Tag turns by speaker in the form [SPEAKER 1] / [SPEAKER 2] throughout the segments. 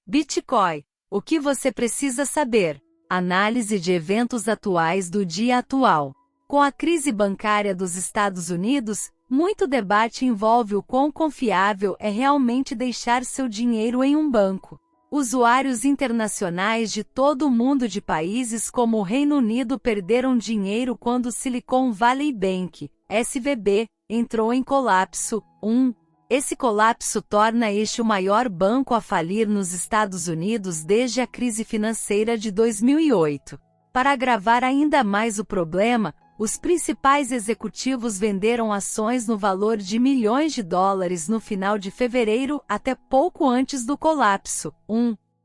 [SPEAKER 1] Bitcoin. O que você precisa saber? Análise de eventos atuais do dia atual. Com a crise bancária dos Estados Unidos, muito debate envolve o quão confiável é realmente deixar seu dinheiro em um banco. Usuários internacionais de todo o mundo de países como o Reino Unido perderam dinheiro quando o Silicon Valley Bank, SVB, entrou em colapso. Esse colapso torna este o maior banco a falir nos Estados Unidos desde a crise financeira de 2008. Para agravar ainda mais o problema, os principais executivos venderam ações no valor de milhões de dólares no final de fevereiro até pouco antes do colapso.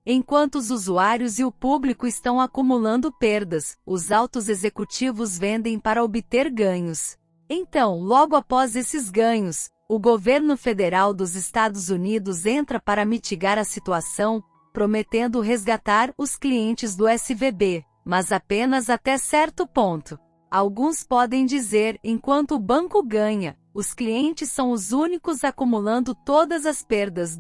[SPEAKER 1] Enquanto os usuários e o público estão acumulando perdas, os altos executivos vendem para obter ganhos. Então, logo após esses ganhos, o governo federal dos Estados Unidos entra para mitigar a situação, prometendo resgatar os clientes do SVB, mas apenas até certo ponto. Alguns podem dizer, enquanto o banco ganha, os clientes são os únicos acumulando todas as perdas.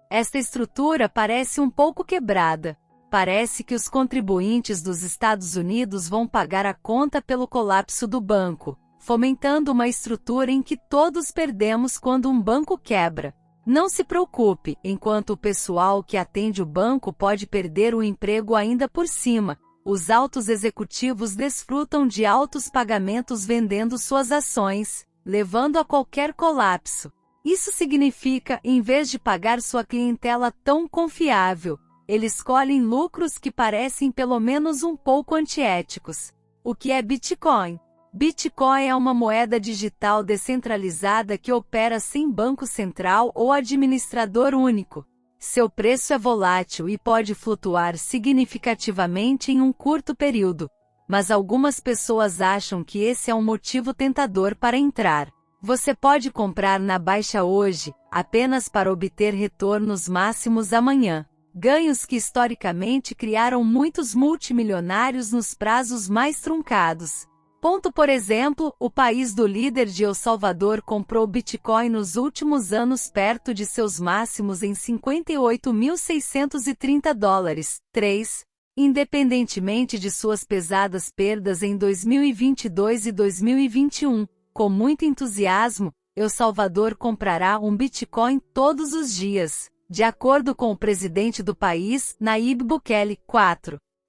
[SPEAKER 1] Esta estrutura parece um pouco quebrada. Parece que os contribuintes dos Estados Unidos vão pagar a conta pelo colapso do banco, fomentando uma estrutura em que todos perdemos quando um banco quebra. Não se preocupe, enquanto o pessoal que atende o banco pode perder o emprego ainda por cima. Os altos executivos desfrutam de altos pagamentos vendendo suas ações, levando a qualquer colapso. Isso significa, em vez de pagar sua clientela tão confiável, eles colhem lucros que parecem pelo menos um pouco antiéticos. O que é Bitcoin? Bitcoin é uma moeda digital descentralizada que opera sem banco central ou administrador único. Seu preço é volátil e pode flutuar significativamente em um curto período, mas algumas pessoas acham que esse é um motivo tentador para entrar. Você pode comprar na baixa hoje, apenas para obter retornos máximos amanhã. Ganhos que historicamente criaram muitos multimilionários nos prazos mais truncados. Por exemplo, o país do líder de El Salvador comprou Bitcoin nos últimos anos perto de seus máximos em 58.630 dólares. Independentemente de suas pesadas perdas em 2022 e 2021, com muito entusiasmo, El Salvador comprará um Bitcoin todos os dias, de acordo com o presidente do país, Nayib Bukele.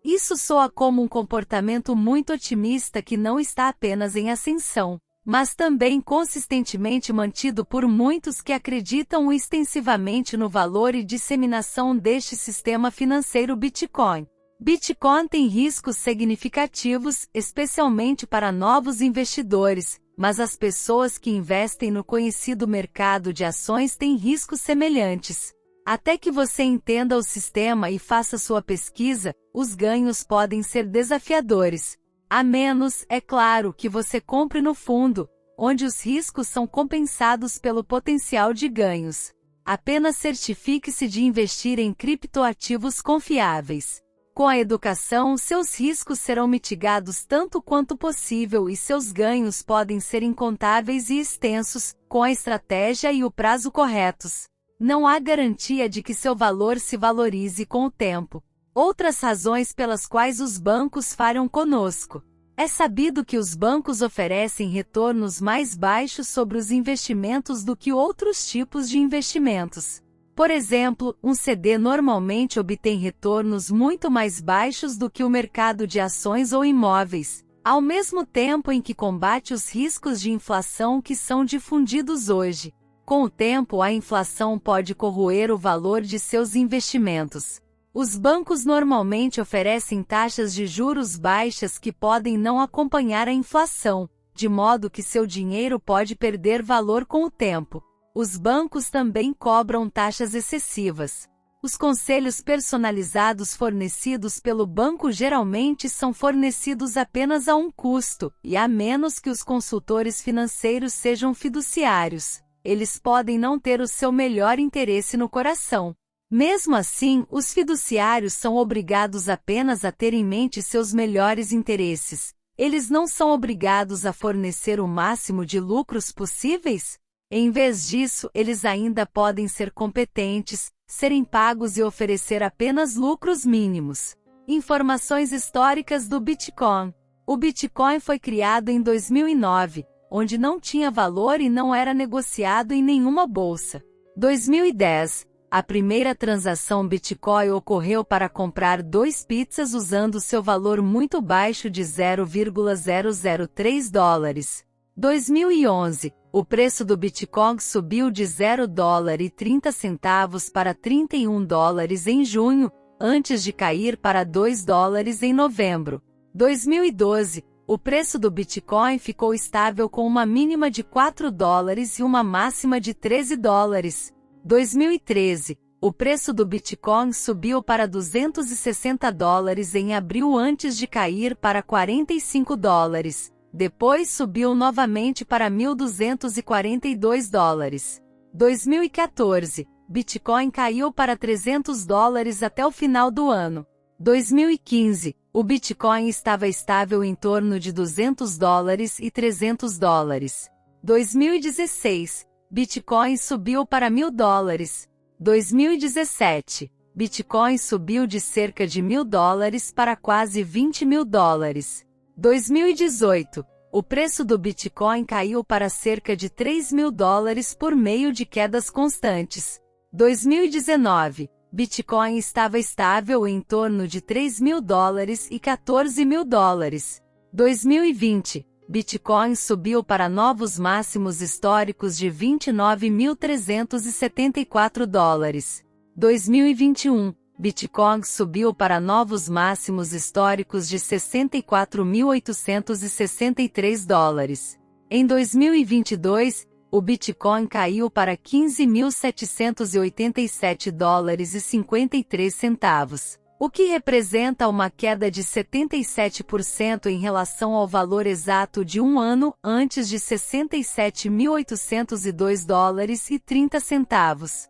[SPEAKER 1] Isso soa como um comportamento muito otimista que não está apenas em ascensão, mas também consistentemente mantido por muitos que acreditam extensivamente no valor e disseminação deste sistema financeiro Bitcoin. Bitcoin tem riscos significativos, especialmente para novos investidores, mas as pessoas que investem no conhecido mercado de ações têm riscos semelhantes. Até que você entenda o sistema e faça sua pesquisa, os ganhos podem ser desafiadores. A menos, é claro, que você compre no fundo, onde os riscos são compensados pelo potencial de ganhos. Apenas certifique-se de investir em criptoativos confiáveis. Com a educação, seus riscos serão mitigados tanto quanto possível e seus ganhos podem ser incontáveis e extensos, com a estratégia e o prazo corretos. Não há garantia de que seu valor se valorize com o tempo. Outras razões pelas quais os bancos falham conosco. É sabido que os bancos oferecem retornos mais baixos sobre os investimentos do que outros tipos de investimentos. Por exemplo, um CD normalmente obtém retornos muito mais baixos do que o mercado de ações ou imóveis, ao mesmo tempo em que combate os riscos de inflação que são difundidos hoje. Com o tempo, a inflação pode corroer o valor de seus investimentos. Os bancos normalmente oferecem taxas de juros baixas que podem não acompanhar a inflação, de modo que seu dinheiro pode perder valor com o tempo. Os bancos também cobram taxas excessivas. Os conselhos personalizados fornecidos pelo banco geralmente são fornecidos apenas a um custo, e a menos que os consultores financeiros sejam fiduciários, eles podem não ter o seu melhor interesse no coração. Mesmo assim, os fiduciários são obrigados apenas a ter em mente seus melhores interesses. Eles não são obrigados a fornecer o máximo de lucros possíveis? Em vez disso, eles ainda podem ser competentes, serem pagos e oferecer apenas lucros mínimos. Informações históricas do Bitcoin. O Bitcoin foi criado em 2009, onde não tinha valor e não era negociado em nenhuma bolsa. 2010. A primeira transação Bitcoin ocorreu para comprar 2 pizzas usando seu valor muito baixo de $0,003. 2011. O preço do Bitcoin subiu de $0,30 para $31 em junho, antes de cair para $2 em novembro. 2012. O preço do Bitcoin ficou estável com uma mínima de $4 e uma máxima de $13. 2013. O preço do Bitcoin subiu para $260 em abril antes de cair para $45. Depois subiu novamente para $1.242. 2014. Bitcoin caiu para $300 até o final do ano. 2015. O Bitcoin estava estável em torno de $200 e $300. 2016. Bitcoin subiu para $1.000. 2017. Bitcoin subiu de cerca de $1.000 para quase $20.000. 2018. O preço do Bitcoin caiu para cerca de $3.000 por meio de quedas constantes. 2019. Bitcoin estava estável em torno de $3.000 e $14.000. 2020. Bitcoin subiu para novos máximos históricos de $29.374. 2021. Bitcoin subiu para novos máximos históricos de $64.863. Em 2022, o Bitcoin caiu para $15.787,53, o que representa uma queda de 77% em relação ao valor exato de um ano antes de $67.802,30.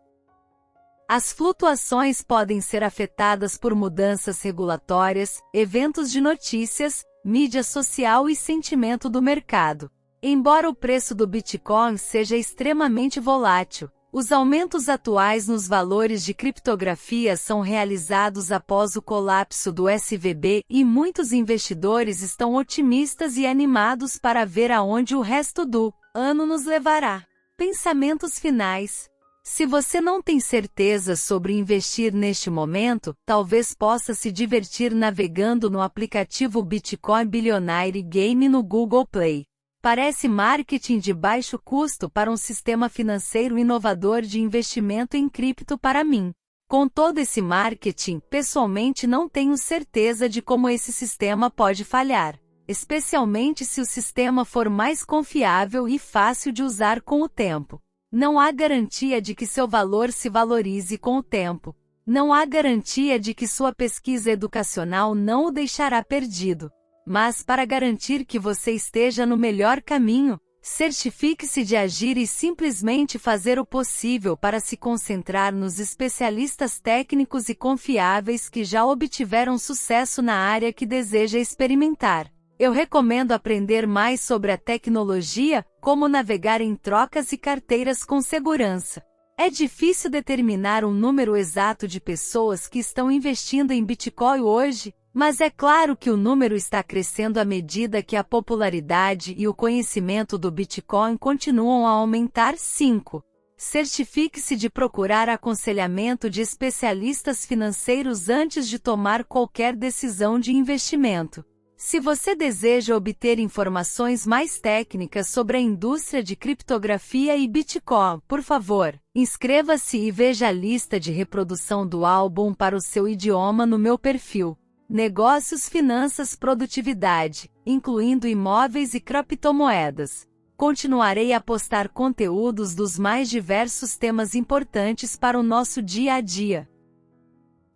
[SPEAKER 1] As flutuações podem ser afetadas por mudanças regulatórias, eventos de notícias, mídia social e sentimento do mercado. Embora o preço do Bitcoin seja extremamente volátil, os aumentos atuais nos valores de criptografia são realizados após o colapso do SVB e muitos investidores estão otimistas e animados para ver aonde o resto do ano nos levará. Pensamentos finais. Se você não tem certeza sobre investir neste momento, talvez possa se divertir navegando no aplicativo Bitcoin Billionaire Game no Google Play. Parece marketing de baixo custo para um sistema financeiro inovador de investimento em cripto para mim. Com todo esse marketing, pessoalmente não tenho certeza de como esse sistema pode falhar, especialmente se o sistema for mais confiável e fácil de usar com o tempo. Não há garantia de que seu valor se valorize com o tempo. Não há garantia de que sua pesquisa educacional não o deixará perdido. Mas para garantir que você esteja no melhor caminho, certifique-se de agir e simplesmente fazer o possível para se concentrar nos especialistas técnicos e confiáveis que já obtiveram sucesso na área que deseja experimentar. Eu recomendo aprender mais sobre a tecnologia, como navegar em trocas e carteiras com segurança. É difícil determinar um número exato de pessoas que estão investindo em Bitcoin hoje, mas é claro que o número está crescendo à medida que a popularidade e o conhecimento do Bitcoin continuam a aumentar. 5. Certifique-se de procurar aconselhamento de especialistas financeiros antes de tomar qualquer decisão de investimento. Se você deseja obter informações mais técnicas sobre a indústria de criptografia e Bitcoin, por favor, inscreva-se e veja a lista de reprodução do álbum para o seu idioma no meu perfil. Negócios, finanças, produtividade, incluindo imóveis e criptomoedas. Continuarei a postar conteúdos dos mais diversos temas importantes para o nosso dia a dia.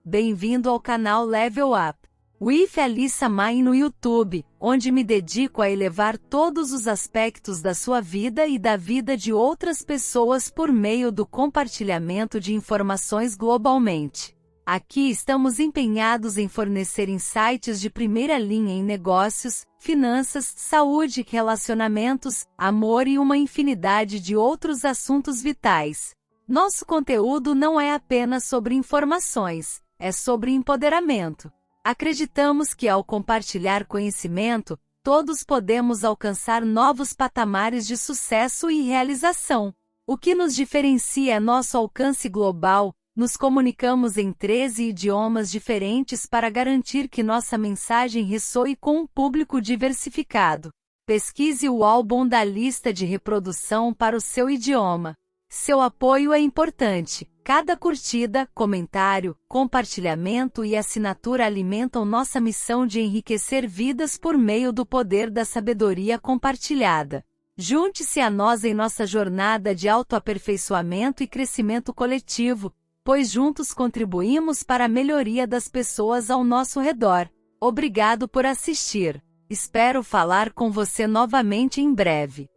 [SPEAKER 1] Bem-vindo ao canal Level Up with Alissa Mai no YouTube, onde me dedico a elevar todos os aspectos da sua vida e da vida de outras pessoas por meio do compartilhamento de informações globalmente. Aqui estamos empenhados em fornecer insights de primeira linha em negócios, finanças, saúde, relacionamentos, amor e uma infinidade de outros assuntos vitais. Nosso conteúdo não é apenas sobre informações, é sobre empoderamento. Acreditamos que ao compartilhar conhecimento, todos podemos alcançar novos patamares de sucesso e realização. O que nos diferencia é nosso alcance global. Nos comunicamos em 13 idiomas diferentes para garantir que nossa mensagem ressoe com um público diversificado. Pesquise o álbum da lista de reprodução para o seu idioma. Seu apoio é importante. Cada curtida, comentário, compartilhamento e assinatura alimentam nossa missão de enriquecer vidas por meio do poder da sabedoria compartilhada. Junte-se a nós em nossa jornada de autoaperfeiçoamento e crescimento coletivo, pois juntos contribuímos para a melhoria das pessoas ao nosso redor. Obrigado por assistir. Espero falar com você novamente em breve.